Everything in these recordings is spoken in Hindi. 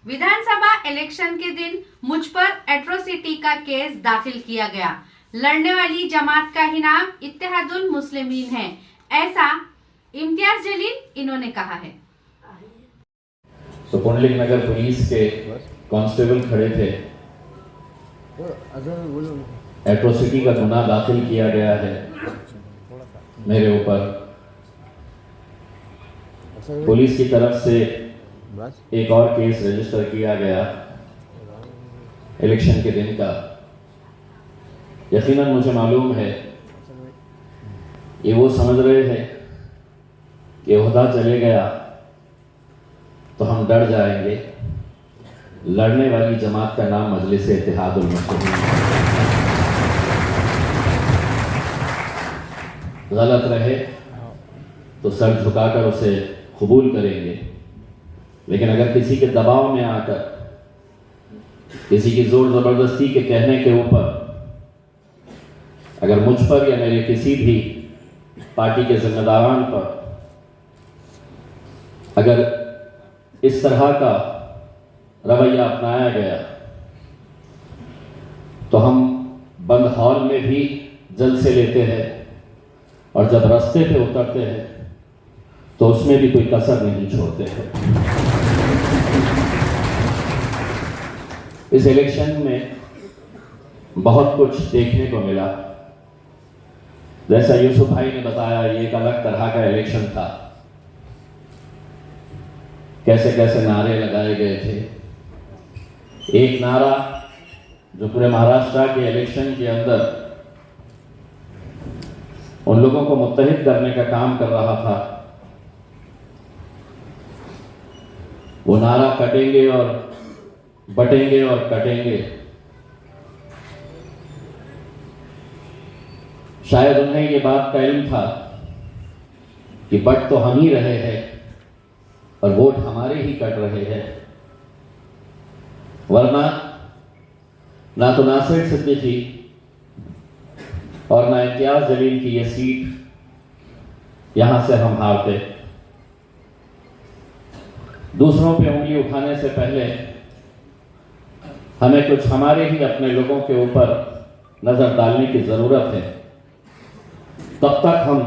विधानसभा इलेक्शन के दिन मुझ पर एट्रोसिटी का केस दाखिल किया गया। लड़ने वाली जमात का ही नाम इत्तेहादुल मुस्लिमीन है, ऐसा इम्तियाज जलील इन्होंने कहा है। तो पुंडलिक नगर पुलिस के कांस्टेबल खड़े थे। एट्रोसिटी का गुनाह दाखिल किया गया है मेरे ऊपर। पुलिस की तरफ से एक और केस रजिस्टर किया गया इलेक्शन के दिन का। यकीनन मुझे मालूम है ये वो समझ रहे हैं कि ओहदा चले गया तो हम डर जाएंगे। लड़ने वाली जमात का नाम मजलिस इत्तेहादुल मुस्लिमीन है। गलत रहे तो सर झुकाकर उसे कबूल करेंगे, लेकिन अगर किसी के दबाव में आकर, किसी की जोर जबरदस्ती के कहने के ऊपर अगर मुझ पर या मेरे किसी भी पार्टी के जिम्मेदारान पर अगर इस तरह का रवैया अपनाया गया तो हम बंद हॉल में भी जलसे लेते हैं और जब रास्ते पे उतरते हैं तो उसमें भी कोई कसर नहीं छोड़ते हैं। इस इलेक्शन में बहुत कुछ देखने को मिला। जैसा यूसुफ भाई ने बताया, ये एक अलग तरह का इलेक्शन था। कैसे कैसे नारे लगाए गए थे। एक नारा जो पूरे महाराष्ट्र के इलेक्शन के अंदर उन लोगों को मुत्तहिद करने का काम कर रहा था, वो नारा कटेंगे और बटेंगे और कटेंगे। शायद उन्हें ये बात का इल्म था कि बट तो हम ही रहे हैं और वोट हमारे ही कट रहे हैं, वरना ना तो नासिर सिद्दीकी और ना इम्तियाज जलील की ये सीट यहां से हम हारते। दूसरों पे उंगली उठाने से पहले हमें कुछ हमारे ही अपने लोगों के ऊपर नजर डालने की जरूरत है। तब तक हम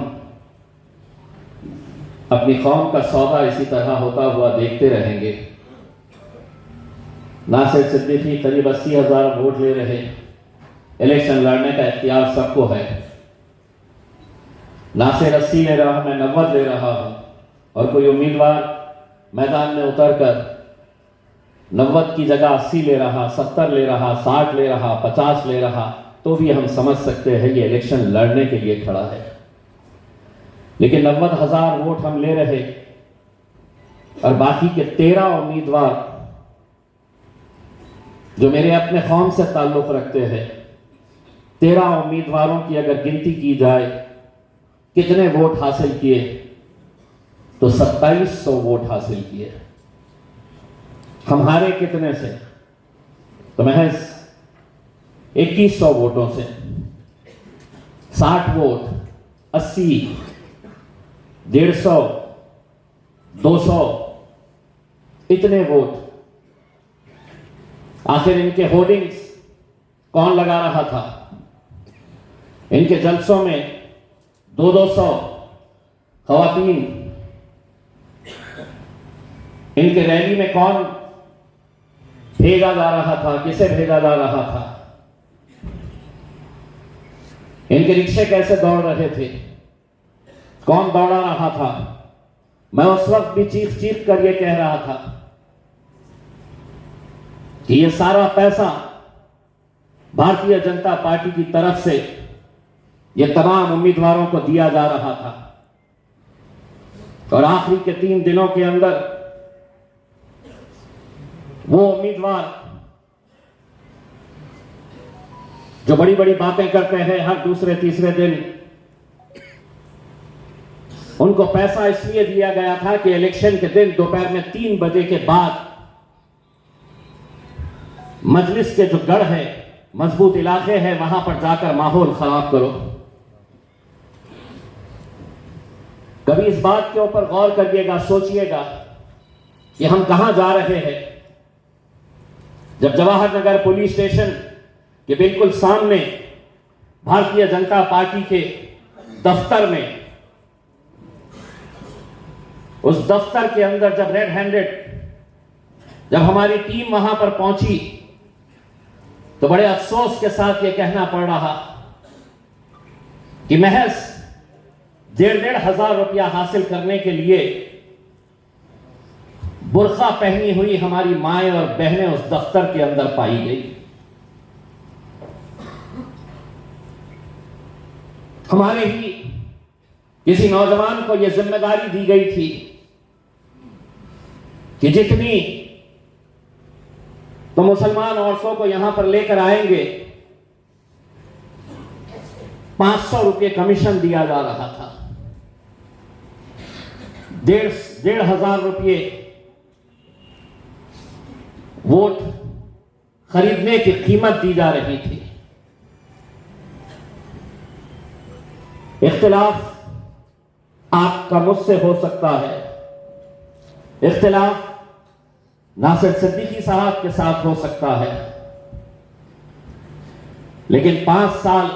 अपनी कौम का सौदा इसी तरह होता हुआ देखते रहेंगे। नासिर सिद्दीकी करीब 80,000 वोट ले रहे। इलेक्शन लड़ने का इख्तियार सबको है। नासिर 80 ले रहा, मैं 90 ले रहा हूं, और कोई उम्मीदवार मैदान में उतरकर 90 की जगह 80 ले रहा, 70 ले रहा, 60 ले रहा, 50 ले रहा, तो भी हम समझ सकते हैं ये इलेक्शन लड़ने के लिए खड़ा है। लेकिन 90,000 वोट हम ले रहे और बाकी के 13 उम्मीदवार जो मेरे अपने कौम से ताल्लुक रखते हैं, 13 उम्मीदवारों की अगर गिनती की जाए कितने वोट हासिल किए तो 2700 वोट हासिल किए। हम हारे कितने से? तो महज 2100 वोटों से। 60 वोट, 80, 150, 200, इतने वोट। आखिर इनके होर्डिंग्स कौन लगा रहा था? इनके जलसों में 200 खवातीन, इनके रैली में कौन भेजा जा रहा था, किसे भेजा जा रहा था? इनके रिक्शे कैसे दौड़ रहे थे, कौन दौड़ा रहा था? मैं उस वक्त भी चीख चीख कर यह कह रहा था कि यह सारा पैसा भारतीय जनता पार्टी की तरफ से यह तमाम उम्मीदवारों को दिया जा रहा था, और आखिरी के 3 दिनों के अंदर वो उम्मीदवार जो बड़ी बड़ी बातें करते हैं हर दूसरे तीसरे दिन, उनको पैसा इसलिए दिया गया था कि इलेक्शन के दिन दोपहर में 3 बजे के बाद मजलिस के जो गढ़ है, मजबूत इलाके हैं, वहां पर जाकर माहौल खराब करो। कभी इस बात के ऊपर गौर करिएगा, सोचिएगा कि हम कहां जा रहे हैं। जब जवाहर नगर पुलिस स्टेशन के बिल्कुल सामने भारतीय जनता पार्टी के दफ्तर में, उस दफ्तर के अंदर जब रेड हैंडेड जब हमारी टीम वहां पर पहुंची तो बड़े अफसोस के साथ यह कहना पड़ रहा कि महज 1,500 रुपया हासिल करने के लिए बुर्का पहनी हुई हमारी माएं और बहनें उस दफ्तर के अंदर पाई गई। हमारे ही किसी नौजवान को यह जिम्मेदारी दी गई थी कि जितनी तो मुसलमान औरतों को यहां पर लेकर आएंगे 500 रुपये कमीशन दिया जा रहा था। 1,500 रुपये वोट खरीदने की कीमत दी जा रही थी। इख्तिलाफ आपका मुझसे हो सकता है, इख्तिलाफ नासिर सिद्दीकी साहब के साथ हो सकता है, लेकिन 5 साल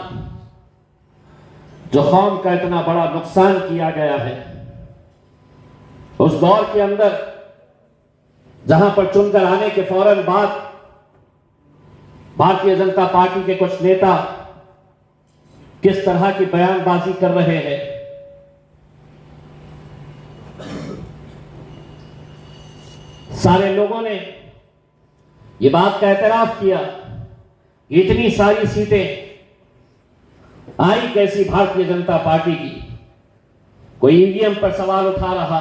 जो कौम का इतना बड़ा नुकसान किया गया है, उस दौर के अंदर जहां पर चुनकर आने के फौरन बाद भारतीय जनता पार्टी के कुछ नेता किस तरह की बयानबाजी कर रहे हैं, सारे लोगों ने ये बात का एतराफ किया कि इतनी सारी सीटें आई कैसी भारतीय जनता पार्टी की। कोई ईवीएम पर सवाल उठा रहा,